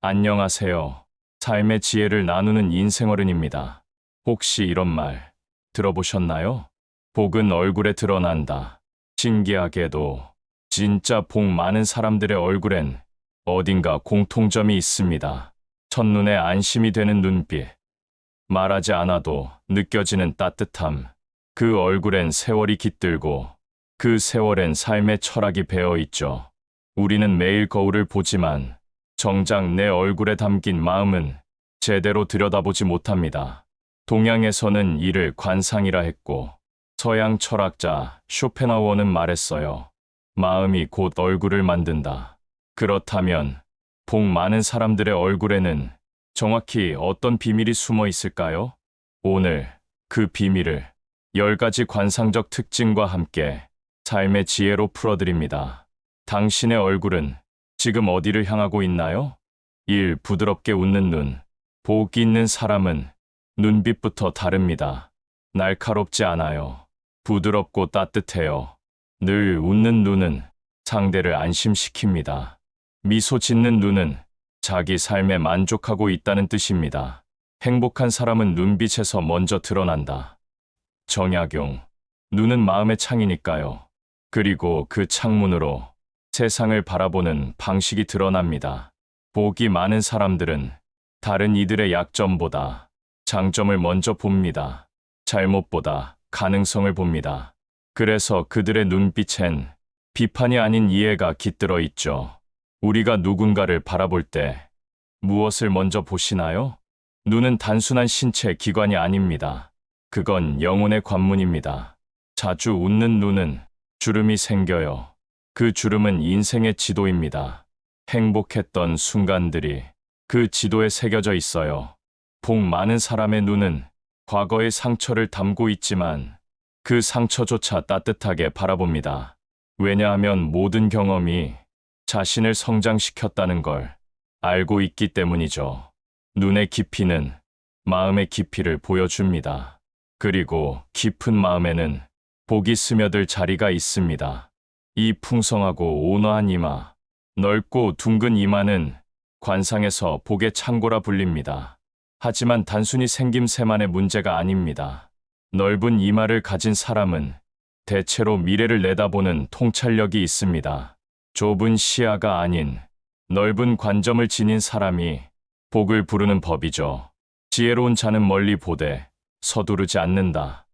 안녕하세요. 삶의 지혜를 나누는 인생어른입니다. 혹시 이런 말 들어보셨나요? 복은 얼굴에 드러난다. 신기하게도 진짜 복 많은 사람들의 얼굴엔 어딘가 공통점이 있습니다. 첫눈에 안심이 되는 눈빛, 말하지 않아도 느껴지는 따뜻함, 그 얼굴엔 세월이 깃들고 그 세월엔 삶의 철학이 배어 있죠. 우리는 매일 거울을 보지만 정작 내 얼굴에 담긴 마음은 제대로 들여다보지 못합니다. 동양에서는 이를 관상이라 했고, 서양 철학자 쇼펜하우어는 말했어요. 마음이 곧 얼굴을 만든다. 그렇다면, 복 많은 사람들의 얼굴에는 정확히 어떤 비밀이 숨어 있을까요? 오늘 그 비밀을 10가지 관상적 특징과 함께 삶의 지혜로 풀어드립니다. 당신의 얼굴은 지금 어디를 향하고 있나요? 1. 부드럽게 웃는 눈. 복 있는 사람은 눈빛부터 다릅니다. 날카롭지 않아요. 부드럽고 따뜻해요. 늘 웃는 눈은 상대를 안심시킵니다. 미소 짓는 눈은 자기 삶에 만족하고 있다는 뜻입니다. 행복한 사람은 눈빛에서 먼저 드러난다. 정약용. 눈은 마음의 창이니까요. 그리고 그 창문으로 세상을 바라보는 방식이 드러납니다. 복이 많은 사람들은 다른 이들의 약점보다 장점을 먼저 봅니다. 잘못보다 가능성을 봅니다. 그래서 그들의 눈빛엔 비판이 아닌 이해가 깃들어 있죠. 우리가 누군가를 바라볼 때 무엇을 먼저 보시나요? 눈은 단순한 신체 기관이 아닙니다. 그건 영혼의 관문입니다. 자주 웃는 눈은 주름이 생겨요. 그 주름은 인생의 지도입니다. 행복했던 순간들이 그 지도에 새겨져 있어요. 복 많은 사람의 눈은 과거의 상처를 담고 있지만 그 상처조차 따뜻하게 바라봅니다. 왜냐하면 모든 경험이 자신을 성장시켰다는 걸 알고 있기 때문이죠. 눈의 깊이는 마음의 깊이를 보여줍니다. 그리고 깊은 마음에는 복이 스며들 자리가 있습니다. 이 풍성하고 온화한 이마, 넓고 둥근 이마는 관상에서 복의 창고라 불립니다. 하지만 단순히 생김새만의 문제가 아닙니다. 넓은 이마를 가진 사람은 대체로 미래를 내다보는 통찰력이 있습니다. 좁은 시야가 아닌 넓은 관점을 지닌 사람이 복을 부르는 법이죠. 지혜로운 자는 멀리 보되 서두르지 않는다.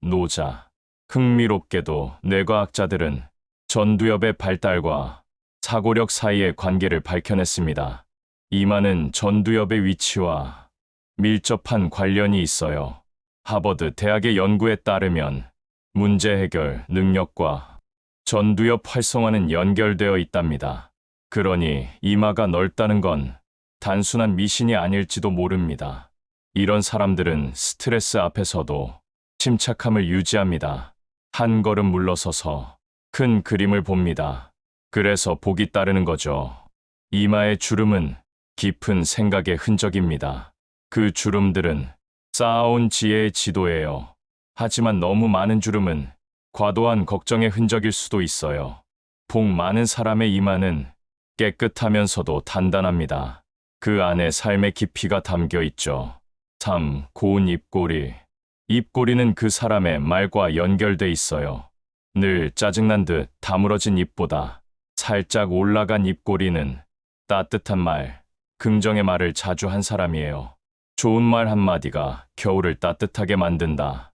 노자. 흥미롭게도 뇌과학자들은 전두엽의 발달과 사고력 사이의 관계를 밝혀냈습니다. 이마는 전두엽의 위치와 밀접한 관련이 있어요. 하버드 대학의 연구에 따르면 문제 해결 능력과 전두엽 활성화는 연결되어 있답니다. 그러니 이마가 넓다는 건 단순한 미신이 아닐지도 모릅니다. 이런 사람들은 스트레스 앞에서도 침착함을 유지합니다. 한 걸음 물러서서 큰 그림을 봅니다. 그래서 복이 따르는 거죠. 이마의 주름은 깊은 생각의 흔적입니다. 그 주름들은 쌓아온 지혜의 지도예요. 하지만 너무 많은 주름은 과도한 걱정의 흔적일 수도 있어요. 복 많은 사람의 이마는 깨끗하면서도 단단합니다. 그 안에 삶의 깊이가 담겨 있죠. 3. 고운 입꼬리. 입꼬리는 그 사람의 말과 연결돼 있어요. 늘 짜증난 듯 다물어진 입보다 살짝 올라간 입꼬리는 따뜻한 말, 긍정의 말을 자주 한 사람이에요. 좋은 말 한마디가 겨울을 따뜻하게 만든다.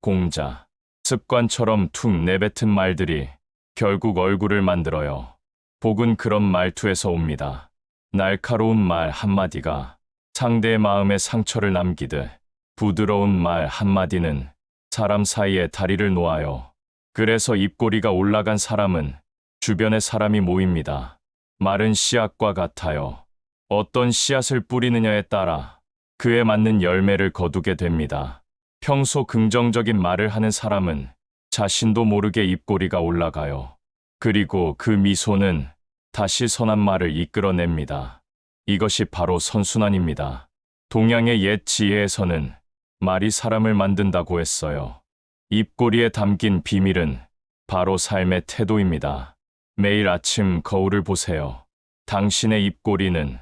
공자. 습관처럼 툭 내뱉은 말들이 결국 얼굴을 만들어요. 복은 그런 말투에서 옵니다. 날카로운 말 한마디가 상대의 마음에 상처를 남기듯 부드러운 말 한마디는 사람 사이에 다리를 놓아요. 그래서 입꼬리가 올라간 사람은 주변에 사람이 모입니다. 말은 씨앗과 같아요. 어떤 씨앗을 뿌리느냐에 따라 그에 맞는 열매를 거두게 됩니다. 평소 긍정적인 말을 하는 사람은 자신도 모르게 입꼬리가 올라가요. 그리고 그 미소는 다시 선한 말을 이끌어냅니다. 이것이 바로 선순환입니다. 동양의 옛 지혜에서는 말이 사람을 만든다고 했어요. 입꼬리에 담긴 비밀은 바로 삶의 태도입니다. 매일 아침 거울을 보세요. 당신의 입꼬리는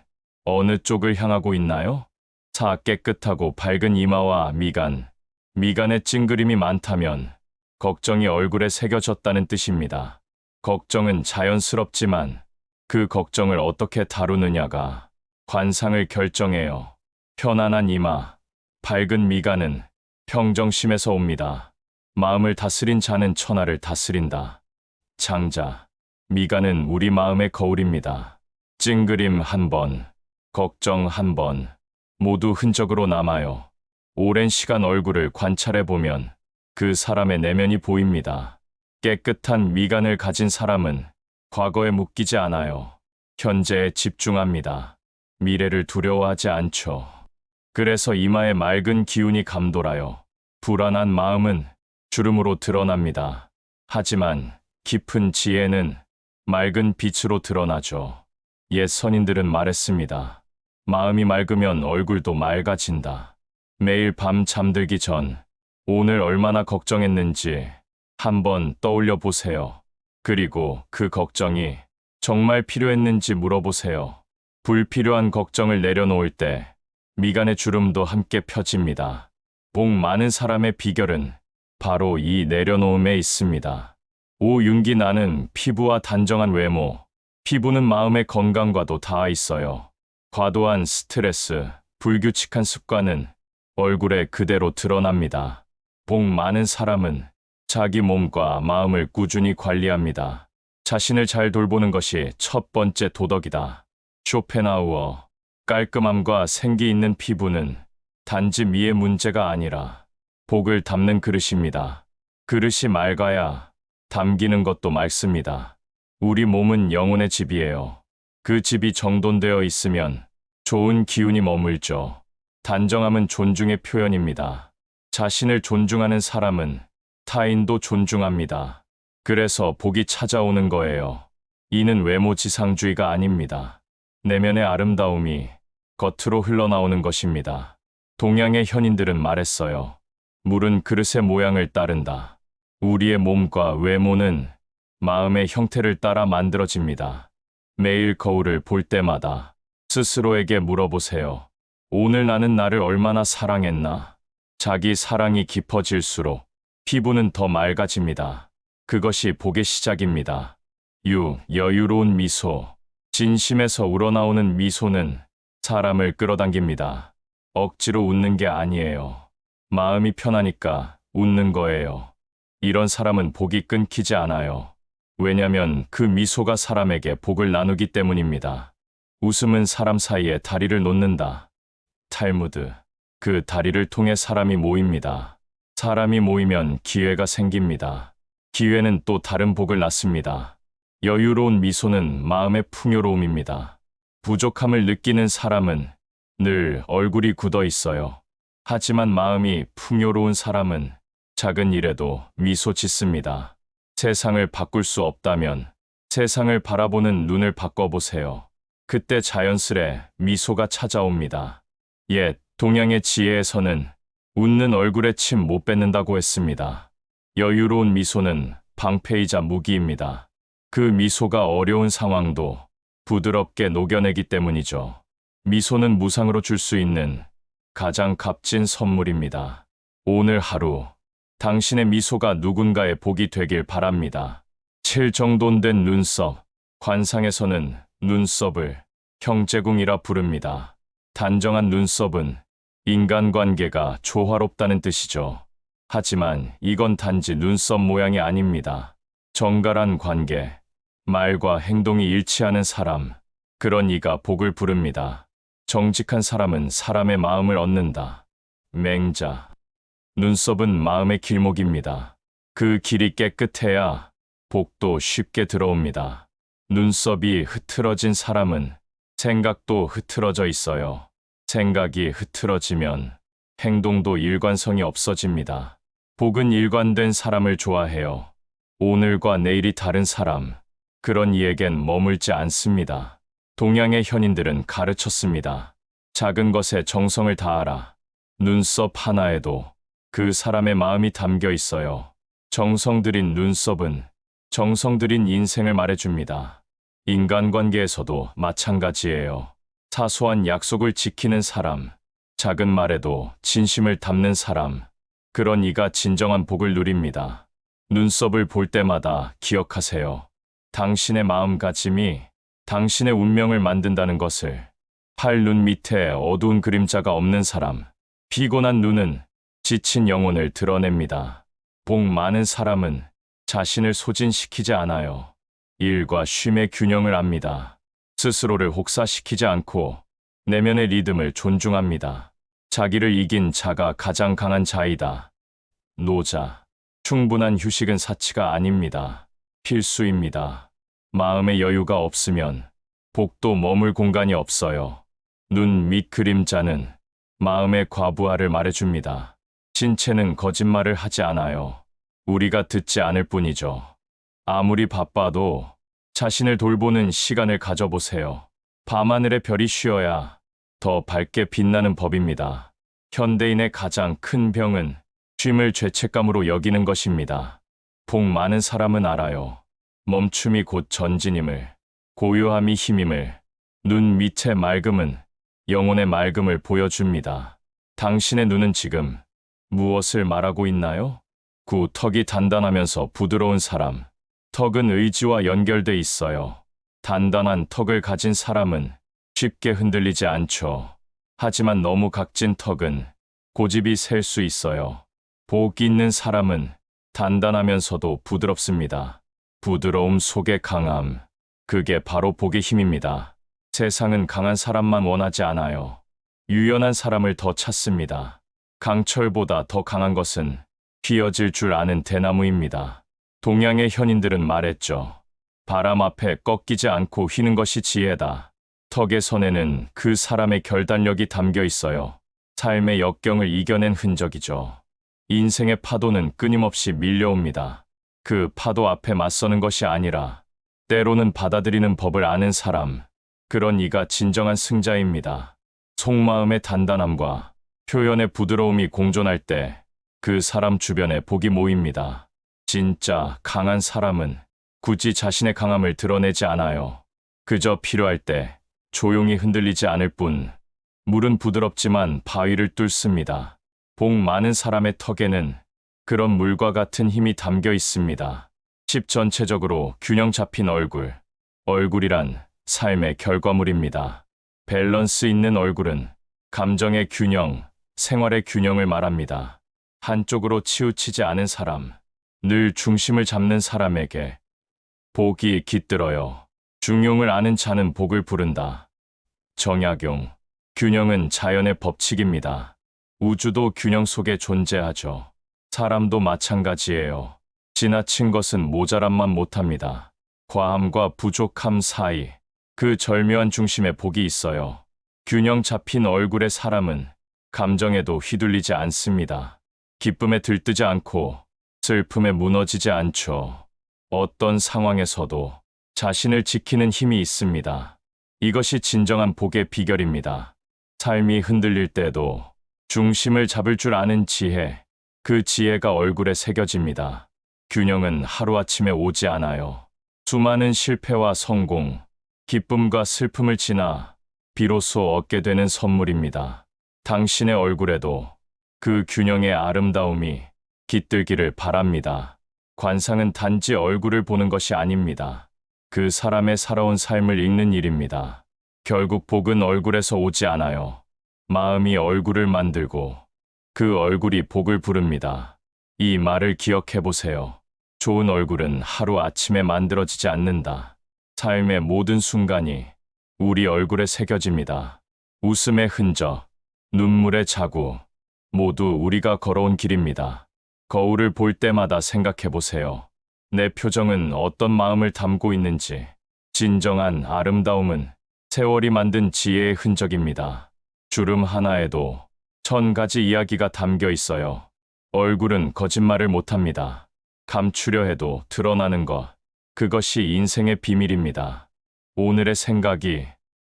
어느 쪽을 향하고 있나요? 4. 깨끗하고 밝은 이마와 미간. 미간에 찡그림이 많다면 걱정이 얼굴에 새겨졌다는 뜻입니다. 걱정은 자연스럽지만 그 걱정을 어떻게 다루느냐가 관상을 결정해요. 편안한 이마, 밝은 미간은 평정심에서 옵니다. 마음을 다스린 자는 천하를 다스린다. 장자, 미간은 우리 마음의 거울입니다. 찡그림 한 번, 걱정 한 번, 모두 흔적으로 남아요. 오랜 시간 얼굴을 관찰해 보면 그 사람의 내면이 보입니다. 깨끗한 미간을 가진 사람은 과거에 묶이지 않아요. 현재에 집중합니다. 미래를 두려워하지 않죠. 그래서 이마에 맑은 기운이 감돌아요. 불안한 마음은 주름으로 드러납니다. 하지만 깊은 지혜는 맑은 빛으로 드러나죠. 옛 선인들은 말했습니다. 마음이 맑으면 얼굴도 맑아진다. 매일 밤 잠들기 전 오늘 얼마나 걱정했는지 한번 떠올려 보세요. 그리고 그 걱정이 정말 필요했는지 물어보세요. 불필요한 걱정을 내려놓을 때 미간의 주름도 함께 펴집니다. 복 많은 사람의 비결은 바로 이 내려놓음에 있습니다. 5. 윤기 나는 피부와 단정한 외모. 피부는 마음의 건강과도 닿아 있어요. 과도한 스트레스, 불규칙한 습관은 얼굴에 그대로 드러납니다. 복 많은 사람은 자기 몸과 마음을 꾸준히 관리합니다. 자신을 잘 돌보는 것이 첫 번째 도덕이다. 쇼펜하우어. 깔끔함과 생기 있는 피부는 단지 미의 문제가 아니라 복을 담는 그릇입니다. 그릇이 맑아야 담기는 것도 맑습니다. 우리 몸은 영혼의 집이에요. 그 집이 정돈되어 있으면 좋은 기운이 머물죠. 단정함은 존중의 표현입니다. 자신을 존중하는 사람은 타인도 존중합니다. 그래서 복이 찾아오는 거예요. 이는 외모지상주의가 아닙니다. 내면의 아름다움이 겉으로 흘러나오는 것입니다. 동양의 현인들은 말했어요. 물은 그릇의 모양을 따른다. 우리의 몸과 외모는 마음의 형태를 따라 만들어집니다. 매일 거울을 볼 때마다 스스로에게 물어보세요. 오늘 나는 나를 얼마나 사랑했나? 자기 사랑이 깊어질수록 피부는 더 맑아집니다. 그것이 복의 시작입니다. 6. 여유로운 미소. 진심에서 우러나오는 미소는 사람을 끌어당깁니다. 억지로 웃는 게 아니에요. 마음이 편하니까 웃는 거예요. 이런 사람은 복이 끊기지 않아요. 왜냐면 그 미소가 사람에게 복을 나누기 때문입니다. 웃음은 사람 사이에 다리를 놓는다. 탈무드. 그 다리를 통해 사람이 모입니다. 사람이 모이면 기회가 생깁니다. 기회는 또 다른 복을 낳습니다. 여유로운 미소는 마음의 풍요로움입니다. 부족함을 느끼는 사람은 늘 얼굴이 굳어 있어요. 하지만 마음이 풍요로운 사람은 작은 일에도 미소 짓습니다. 세상을 바꿀 수 없다면 세상을 바라보는 눈을 바꿔보세요. 그때 자연스레 미소가 찾아옵니다. 옛 동양의 지혜에서는 웃는 얼굴에 침 못 뱉는다고 했습니다. 여유로운 미소는 방패이자 무기입니다. 그 미소가 어려운 상황도 부드럽게 녹여내기 때문이죠. 미소는 무상으로 줄 수 있는 가장 값진 선물입니다. 오늘 하루 당신의 미소가 누군가의 복이 되길 바랍니다. 7. 정돈된 눈썹. 관상에서는 눈썹을 형제궁이라 부릅니다. 단정한 눈썹은 인간관계가 조화롭다는 뜻이죠. 하지만 이건 단지 눈썹 모양이 아닙니다. 정갈한 관계, 말과 행동이 일치하는 사람, 그런 이가 복을 부릅니다. 정직한 사람은 사람의 마음을 얻는다. 맹자. 눈썹은 마음의 길목입니다. 그 길이 깨끗해야 복도 쉽게 들어옵니다. 눈썹이 흐트러진 사람은 생각도 흐트러져 있어요. 생각이 흐트러지면 행동도 일관성이 없어집니다. 복은 일관된 사람을 좋아해요. 오늘과 내일이 다른 사람, 그런 이에겐 머물지 않습니다. 동양의 현인들은 가르쳤습니다. 작은 것에 정성을 다하라. 눈썹 하나에도 그 사람의 마음이 담겨 있어요. 정성 들인 눈썹은 정성 들인 인생을 말해줍니다. 인간관계에서도 마찬가지예요. 사소한 약속을 지키는 사람, 작은 말에도 진심을 담는 사람, 그런 이가 진정한 복을 누립니다. 눈썹을 볼 때마다 기억하세요. 당신의 마음가짐이 당신의 운명을 만든다는 것을. 팔 눈 밑에 어두운 그림자가 없는 사람, 피곤한 눈은 지친 영혼을 드러냅니다. 복 많은 사람은 자신을 소진시키지 않아요. 일과 쉼의 균형을 압니다. 스스로를 혹사시키지 않고 내면의 리듬을 존중합니다. 자기를 이긴 자가 가장 강한 자이다. 노자. 충분한 휴식은 사치가 아닙니다. 필수입니다. 마음의 여유가 없으면 복도 머물 공간이 없어요. 눈 밑 그림자는 마음의 과부하를 말해줍니다. 신체는 거짓말을 하지 않아요. 우리가 듣지 않을 뿐이죠. 아무리 바빠도 자신을 돌보는 시간을 가져보세요. 밤하늘의 별이 쉬어야 더 밝게 빛나는 법입니다. 현대인의 가장 큰 병은 쉼을 죄책감으로 여기는 것입니다. 복 많은 사람은 알아요. 멈춤이 곧 전진임을, 고요함이 힘임을, 눈 밑의 맑음은 영혼의 맑음을 보여줍니다. 당신의 눈은 지금 무엇을 말하고 있나요? 턱이 단단하면서 부드러운 사람. 턱은 의지와 연결돼 있어요. 단단한 턱을 가진 사람은 쉽게 흔들리지 않죠. 하지만 너무 각진 턱은 고집이 셀 수 있어요. 복 있는 사람은 단단하면서도 부드럽습니다. 부드러움 속의 강함. 그게 바로 복의 힘입니다. 세상은 강한 사람만 원하지 않아요. 유연한 사람을 더 찾습니다. 강철보다 더 강한 것은 휘어질 줄 아는 대나무입니다. 동양의 현인들은 말했죠. 바람 앞에 꺾이지 않고 휘는 것이 지혜다. 턱의 선에는 그 사람의 결단력이 담겨 있어요. 삶의 역경을 이겨낸 흔적이죠. 인생의 파도는 끊임없이 밀려옵니다. 그 파도 앞에 맞서는 것이 아니라 때로는 받아들이는 법을 아는 사람, 그런 이가 진정한 승자입니다. 속마음의 단단함과 표현의 부드러움이 공존할 때 그 사람 주변에 복이 모입니다. 진짜 강한 사람은 굳이 자신의 강함을 드러내지 않아요. 그저 필요할 때 조용히 흔들리지 않을 뿐. 물은 부드럽지만 바위를 뚫습니다. 복 많은 사람의 턱에는 그런 물과 같은 힘이 담겨 있습니다. 전체적으로 균형 잡힌 얼굴. 얼굴이란 삶의 결과물입니다. 밸런스 있는 얼굴은 감정의 균형, 생활의 균형을 말합니다. 한쪽으로 치우치지 않은 사람, 늘 중심을 잡는 사람에게 복이 깃들어요. 중용을 아는 자는 복을 부른다. 정약용. 균형은 자연의 법칙입니다. 우주도 균형 속에 존재하죠. 사람도 마찬가지예요. 지나친 것은 모자람만 못합니다. 과함과 부족함 사이, 그 절묘한 중심에 복이 있어요. 균형 잡힌 얼굴의 사람은 감정에도 휘둘리지 않습니다. 기쁨에 들뜨지 않고 슬픔에 무너지지 않죠. 어떤 상황에서도 자신을 지키는 힘이 있습니다. 이것이 진정한 복의 비결입니다. 삶이 흔들릴 때도 중심을 잡을 줄 아는 지혜, 그 지혜가 얼굴에 새겨집니다. 균형은 하루아침에 오지 않아요. 수많은 실패와 성공, 기쁨과 슬픔을 지나 비로소 얻게 되는 선물입니다. 당신의 얼굴에도 그 균형의 아름다움이 깃들기를 바랍니다. 관상은 단지 얼굴을 보는 것이 아닙니다. 그 사람의 살아온 삶을 읽는 일입니다. 결국 복은 얼굴에서 오지 않아요. 마음이 얼굴을 만들고 그 얼굴이 복을 부릅니다. 이 말을 기억해 보세요. 좋은 얼굴은 하루아침에 만들어지지 않는다. 삶의 모든 순간이 우리 얼굴에 새겨집니다. 웃음의 흔적, 눈물의 자국, 모두 우리가 걸어온 길입니다. 거울을 볼 때마다 생각해 보세요. 내 표정은 어떤 마음을 담고 있는지. 진정한 아름다움은 세월이 만든 지혜의 흔적입니다. 주름 하나에도 1000가지 이야기가 담겨 있어요. 얼굴은 거짓말을 못합니다. 감추려 해도 드러나는 것, 그것이 인생의 비밀입니다. 오늘의 생각이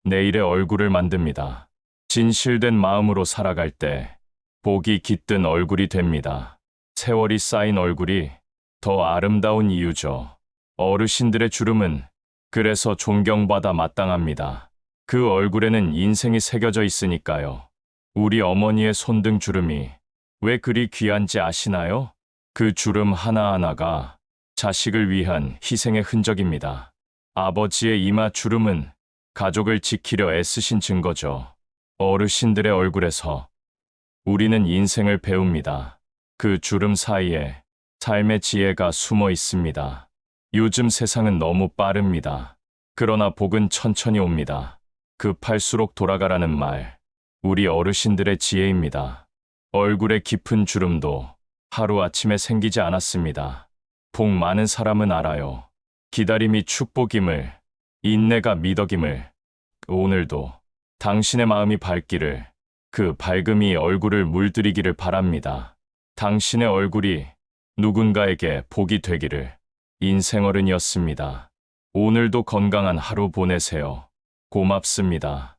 내일의 얼굴을 만듭니다. 진실된 마음으로 살아갈 때 복이 깃든 얼굴이 됩니다. 세월이 쌓인 얼굴이 더 아름다운 이유죠. 어르신들의 주름은 그래서 존경받아 마땅합니다. 그 얼굴에는 인생이 새겨져 있으니까요. 우리 어머니의 손등 주름이 왜 그리 귀한지 아시나요? 그 주름 하나하나가 자식을 위한 희생의 흔적입니다. 아버지의 이마 주름은 가족을 지키려 애쓰신 증거죠. 어르신들의 얼굴에서 우리는 인생을 배웁니다. 그 주름 사이에 삶의 지혜가 숨어 있습니다. 요즘 세상은 너무 빠릅니다. 그러나 복은 천천히 옵니다. 급할수록 돌아가라는 말, 우리 어르신들의 지혜입니다. 얼굴에 깊은 주름도 하루아침에 생기지 않았습니다. 복 많은 사람은 알아요. 기다림이 축복임을, 인내가 미덕임을. 오늘도 당신의 마음이 밝기를, 그 밝음이 얼굴을 물들이기를 바랍니다. 당신의 얼굴이 누군가에게 복이 되기를. 인생어른이었습니다. 오늘도 건강한 하루 보내세요. 고맙습니다.